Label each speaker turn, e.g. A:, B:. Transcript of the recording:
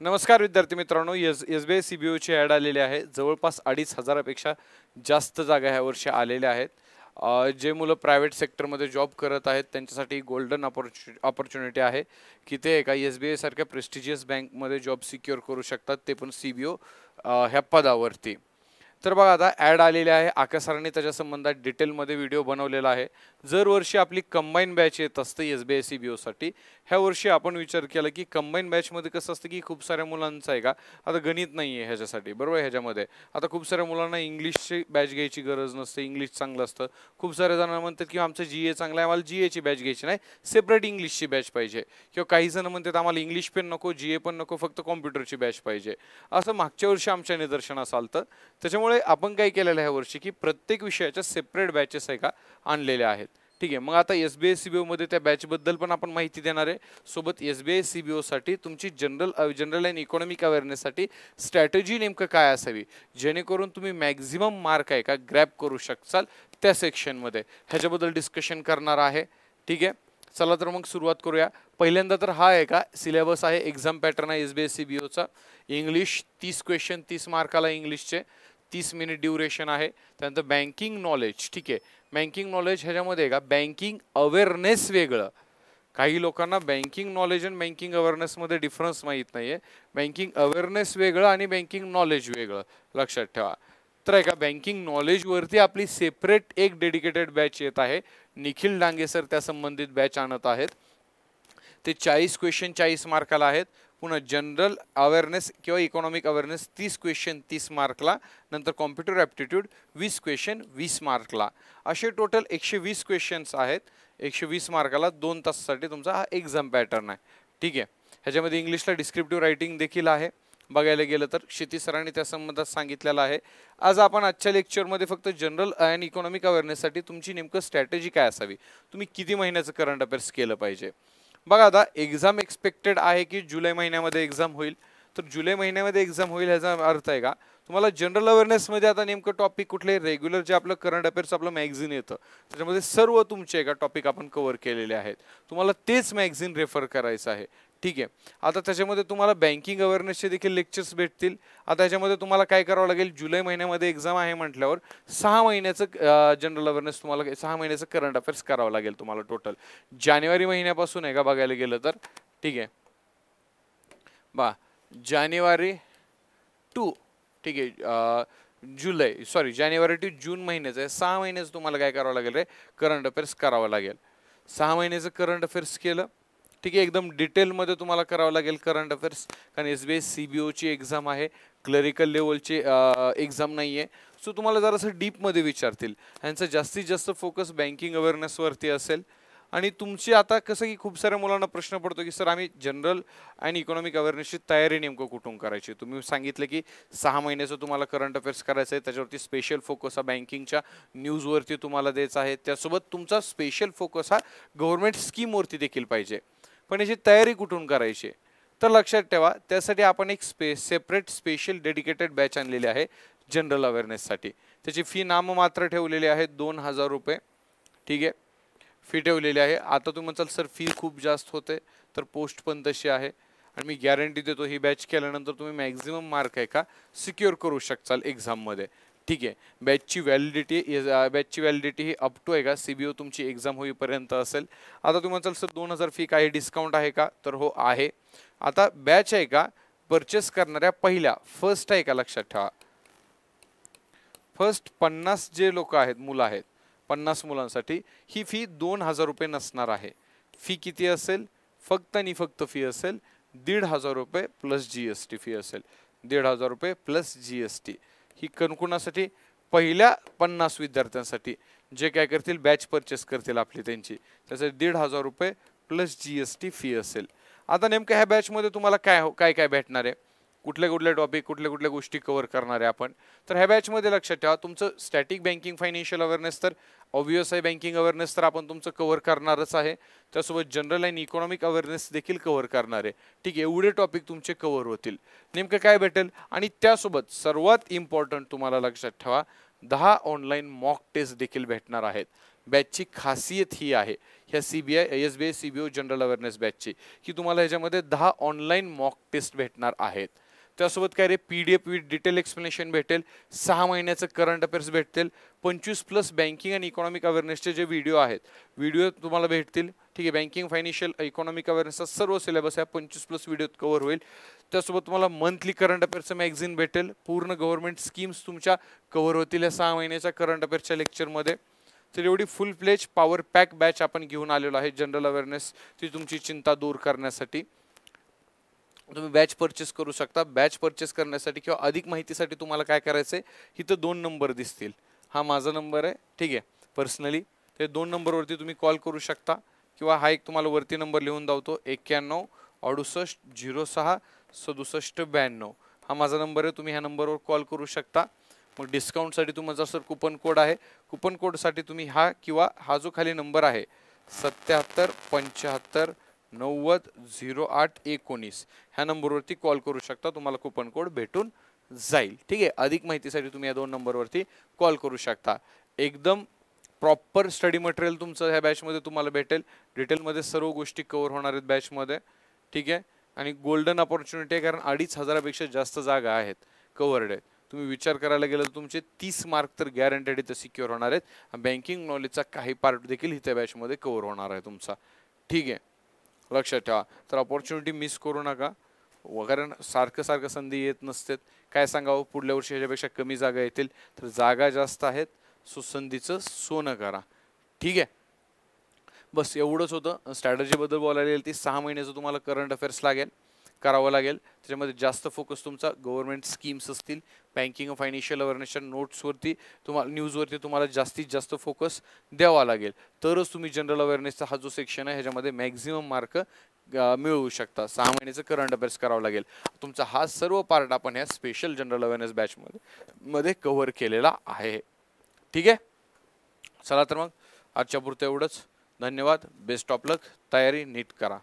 A: नमस्कार विद्यार्थी मित्रांनो, एसबीआय सीबीओची ॲड आलेली आहे। जवळपास 2,500पेक्षा जास्त जागा ह्या वर्षी आलेल्या आहेत। जे मुलं प्रायव्हेट सेक्टरमध्ये जॉब करत आहेत त्यांच्यासाठी गोल्डन अपॉर्च्युनिटी आहे की ते एका एसबीआय सारख्या प्रेस्टिजियस बँकमध्ये जॉब सिक्युअर करू शकतात, ते पण सीबीओ ह्या पदावरती। तर बघा, आता ॲड आलेली आहे। आकाश सरांनी त्याच्या संबंधात डिटेलमध्ये व्हिडिओ बनवलेला आहे। जर वर्षी आपली कंबाईन बॅच येत असते एसबीआय सीबीओसाठी, ह्या वर्षी आपण विचार केला की कंबाईन बॅचमध्ये कसं असतं की खूप साऱ्या मुलांचं आहे का, आता गणित नाही आहे ह्याच्यासाठी, बरोबर। ह्याच्यामध्ये आता खूप साऱ्या मुलांना इंग्लिशची बॅच घ्यायची गरज नसते, इंग्लिश चांगलं असतं। खूप सारे जण म्हणतात की आमचं जीए चांगलं आहे, आम्हाला जीएची बॅच घ्यायची नाही, सेपरेट इंग्लिशची बॅच पाहिजे। किंवा काही जण म्हणतात आम्हाला इंग्लिश पण नको, जीए पण नको, फक्त कॉम्प्युटरची बॅच पाहिजे। असं मागच्या वर्षी आमच्या निदर्शनास आलं। त्याच्यामुळे आपण काय केलेलं आहे ह्या वर्षी की प्रत्येक विषयाच्या सेपरेट बॅचेस आहे का आणलेल्या आहेत। ठीक आहे, मग आता एसबीआय सीबीओ मध्ये त्या बॅच बद्दल पण आपण माहिती देणार आहे। सोबत एसबीआय सीबीओ साठी तुमची जनरल अँड इकॉनॉमिक अवेअरनेस साठी स्ट्रॅटेजी नेमकं काय असावी, जेणेकरून तुम्ही मॅक्झिमम मार्क आहे का ग्रॅब करू शकाल त्या सेक्शनमध्ये, ह्याच्याबद्दल डिस्कशन करणार आहे। ठीक आहे, चला तर मग सुरुवात करूया। पहिल्यांदा तर हा आहे का सिलेबस आहे, एक्झाम पॅटर्न आहे एसबीआय सीबीओचा। इंग्लिश 30 क्वेश्चन, 30 मार्काला इंग्लिशचे, 30 मिनिट ड्युरेशन आहे। त्यानंतर बँकिंग नॉलेज, ठीक आहे, बँकिंग नॉलेज ह्याच्यामध्ये का बँकिंग अवेअरनेस वेगळं। काही लोकांना बँकिंग नॉलेज आणि बँकिंग अवेअरनेसमध्ये डिफरन्स माहीत नाही आहे। बँकिंग अवेअरनेस वेगळं आणि बँकिंग नॉलेज वेगळं, लक्षात ठेवा। तर आहे का बँकिंग नॉलेजवरती आपली सेपरेट एक डेडिकेटेड बॅच येत आहे। निखिल डांगे सर त्या संबंधित बॅच आणत आहेत। ते 40 क्वेश्चन 40 मार्काला आहेत। पुन्हा जनरल अवेअरनेस किंवा इकॉनॉमिक अवेअरनेस 30 क्वेश्चन 30 मार्कला, नंतर कॉम्प्युटर ॲप्टिट्यूड 20 क्वेश्चन 20 मार्कला, असे टोटल 120 क्वेश्चन्स आहेत। 120 मार्काला 2 तासासाठी तुमचा हा एक्झाम पॅटर्न आहे। ठीक आहे, ह्याच्यामध्ये इंग्लिशला डिस्क्रिप्टिव्ह रायटिंग देखील आहे। बघायला गेलं तर क्षितिज सरांनी त्या संबंधात सांगितलेलं आहे। आज आपण आजच्या लेक्चरमध्ये फक्त जनरल अँड इकॉनॉमिक अवेअरनेससाठी तुमची नेमकं स्ट्रॅटेजी काय असावी, तुम्ही किती महिन्याचं करंट अफेअर्स केलं पाहिजे। बघा, आता एक्झाम एक्सपेक्टेड आहे की जुलै महिन्यामध्ये एक्झाम होईल। तर जुलै महिन्यामध्ये एक्झाम होईल ह्याचा अर्थ आहे का तुम्हाला जनरल अवेअरनेसमध्ये आता नेमकं टॉपिक कुठले, रेग्युलर जे आपलं करंट अफेअर्स आपलं मॅगझिन येतं त्याच्यामध्ये सर्व तुमचे का टॉपिक आपण कव्हर केलेले आहेत, तुम्हाला तेच मॅगझिन रेफर करायचं आहे। ठीक आहे, आता त्याच्यामध्ये तुम्हाला बँकिंग अवेअरनेसचे देखील लेक्चर्स भेटतील। आता ह्याच्यामध्ये तुम्हाला काय करावं लागेल, जुलै महिन्यामध्ये एक्झाम आहे म्हटल्यावर 6 महिन्याचं जनरल अवेअरनेस तुम्हाला 6 महिन्याचं करंट अफेअर्स करावं लागेल तुम्हाला टोटल। जानेवारी महिन्यापासून आहे का बघायला गेलं तर, ठीक आहे बा, जानेवारी टू, ठीक आहे जुलै सॉरी जानेवारी टू जून महिन्याचं आहे, 6 महिन्याचं तुम्हाला काय करावं लागेल रे, करंट अफेअर्स करावं लागेल। 6 महिन्याचं करंट अफेअर्स केलं, ठीक आहे, एकदम डिटेलमध्ये तुम्हाला करावं लागेल करंट अफेअर्स, कारण एसबीआय सीबीओची एक्झाम आहे, क्लरिकल लेवलची एक्झाम नाही आहे। सो तुम्हाला जरासं डीपमध्ये विचारतील, ह्यांचं जास्तीत जास्त फोकस बँकिंग अवेअरनेसवरती असेल। आणि तुमची आता कसं की खूप साऱ्या मुलांना प्रश्न पडतो की सर आम्ही जनरल आणि इकॉनॉमिक अवेअरनेसची तयारी नेमकं कुठून करायची। तुम्ही सांगितलं की 6 महिन्याचं तुम्हाला करंट अफेअर्स करायचं आहे, त्याच्यावरती स्पेशल फोकस हा बँकिंगच्या न्यूजवरती तुम्हाला द्यायचा आहे। त्यासोबत तुमचा स्पेशल फोकस हा गव्हर्नमेंट स्कीमवरती देखील पाहिजे। पण याची तयारी कुठून करायची, तर लक्षात ठेवा त्यासाठी आपण एक सेपरेट स्पेशल डेडिकेटेड बॅच आणलेली आहे जनरल अवेअरनेससाठी। त्याची फी नाममात्र ठेवलेली आहे 2,000 रुपये, ठीक आहे, फी ठेवलेली आहे। आता तुम्ही म्हणाल सर फी खूप जास्त होते, तर पोस्ट पण तशी आहे आणि मी गॅरंटी देतो ही बॅच केल्यानंतर तुम्ही मॅक्झिमम मार्क आहे का सिक्युअर करू शकाल एक्झाममध्ये। ठीक आहे, बॅचची व्हॅलिडिटी ही अप टू आहे का सीबीओ तुमची एक्झाम होईपर्यंत असेल। आता तुम्ही म्हणाल सर 2,000 फी काही डिस्काउंट आहे का, तर हो आहे। आता बॅच आहे का परचेस करणाऱ्या पहिल्या फर्स्ट आहे का, लक्षात ठेवा फर्स्ट 50 जे लोक आहेत, मुलं आहेत, 50 मुलांसाठी ही फी 2,000 रुपये नसणार आहे। फी किती असेल, फक्त आणि फक्त फी असेल 1,500 रुपये प्लस जीएसटी फी असेल, 1,500 रुपये प्लस जीएसटी। ही कोणासाठी, पहिल्या 50 विद्यार्थ्यांसाठी जे काय करतील बॅच परचेस करतील आपली त्यांची, त्यासाठी 1,500 रुपये प्लस जीएसटी फी असेल। आता नेमकं ह्या बॅचमध्ये तुम्हाला काय काय भेटणार आहे, कुठले कुठले टॉपिक कुठल्या गोष्टी कव्हर करणार आहे आपण, तर ह्या बॅचमध्ये लक्षात ठेवा तुमचं स्टॅटिक बँकिंग फायनान्शियल अवेअरनेस तर ऑब्वियस आहे, बँकिंग अवेअरनेस तर आपण तुमचं कव्हर करणारच आहे। त्यासोबत जनरल अँड इकॉनॉमिक अवेअरनेस देखील कव्हर करणार आहे। ठीक आहे, एवढे टॉपिक तुमचे कव्हर होतील। नेमकं काय भेटेल, आणि त्यासोबत सर्वात इम्पॉर्टंट तुम्हाला लक्षात ठेवा 10 ऑनलाईन मॉक टेस्ट देखील भेटणार आहेत। बॅचची खासियत ही आहे ह्या SBI CBO जनरल अवेअरनेस बॅचची की तुम्हाला ह्याच्यामध्ये 10 ऑनलाईन मॉक टेस्ट भेटणार आहेत. त्यासोबत काय रे PDF विथ डिटेल एक्सप्लेनेशन भेटेल, 6 महिन्याचं करंट अफेअर्स भेटतील, 25+ बँकिंग आणि इकॉनॉमिक अवेअरनेसचे जे व्हिडिओ आहेत व्हिडिओ तुम्हाला भेटतील. ठीक आहे, बँकिंग फायनान्शियल इकॉनॉमिक अवेअरनेसचा सर्व सिलेबस आहे 25+ व्हिडिओत कव्हर होईल. त्यासोबत तुम्हाला मंथली करंट अफेअर्सचं मॅगझिन भेटेल, पूर्ण गव्हर्नमेंट स्कीम्स तुमच्या कव्हर होतील या 6 महिन्याच्या करंट अफेअर्सच्या लेक्चरमध्ये. तर एवढी full pledge power pack batch आपण घेऊन आलेलो आहे जनरल अवेअरनेस ती तुमची चिंता दूर करण्यासाठी. तुम्ही बॅच परचेस करू शकता. बॅच परचेस करण्यासाठी किंवा अधिक माहितीसाठी तुम्हाला काय करायचं आहे, इथं 2 नंबर दिसतील, हा माझा नंबर आहे. ठीक आहे, पर्सनली ते 2 नंबरवरती तुम्ही कॉल करू शकता किंवा हा एक तुम्हाला वरती नंबर लिहून धावतो 91 68 06 67 92 हा माझा नंबर आहे. तुम्ही ह्या नंबरवर कॉल करू शकता. मग डिस्काउंटसाठी तुमचा सर कुपन कोड आहे, कुपन कोडसाठी तुम्ही हा किंवा हा जो खाली नंबर आहे 77 75 90 08 19 ह्या नंबरवरती कॉल करू शकता. तुम्हाला कुपन कोड भेटून जाईल. ठीक आहे, अधिक माहितीसाठी तुम्ही या 2 नंबरवरती कॉल करू शकता. एकदम प्रॉपर स्टडी मटेरियल तुमचं ह्या बॅचमध्ये तुम्हाला भेटेल. डिटेलमध्ये सर्व गोष्टी कव्हर होणार आहेत बॅचमध्ये. ठीक आहे, आणि गोल्डन अपॉर्च्युनिटी आहे कारण 2500पेक्षा जास्त जागा आहेत कव्हर्ड आहेत. तुम्ही विचार करायला गेलं तर तुमचे 30 मार्क तर गॅरंटेड इथं सिक्युअर होणार आहेत. बँकिंग नॉलेजचा काही पार्ट देखील इथे बॅचमध्ये कव्हर होणार आहे तुमचा. ठीक आहे, लक्षात ठेवा. तर अपॉर्च्युनिटी मिस करू नका, कारण सारखं संधी येत नसतात. काय सांगावं, पुढल्या वर्षी ह्याच्यापेक्षा कमी जागा येतील. तर जागा जास्त आहेत, सो संधीचं सोनं करा. ठीक आहे, बस एवढंच होतं. स्ट्रॅटजीबद्दल बोलायला गेलं ती 6 महिन्याचं तुम्हाला करंट अफेअर्स करावं लागेल. त्याच्यामध्ये जास्त फोकस तुमचा गव्हर्नमेंट स्कीम्स असतील, बँकिंग फायनान्शियल अवेअरनेसच्या नोट्सवरती तुम्हाला न्यूजवरती तुम्हाला जास्तीत जास्त फोकस द्यावा लागेल. तरच तुम्ही जनरल अवेअरनेसचा हा जो सेक्शन आहे ह्याच्यामध्ये मॅक्झिमम मार्क मिळवू शकता. 6 महिन्याचं करंट अफेअर्स करावं लागेल. तुमचा हा सर्व पार्ट आपण ह्या स्पेशल जनरल अवेअरनेस बॅचमध्ये कव्हर केलेला आहे. ठीक आहे, चला तर मग आजच्या पुरतं एवढंच. धन्यवाद. बेस्ट ऑफ लक. तयारी नीट करा.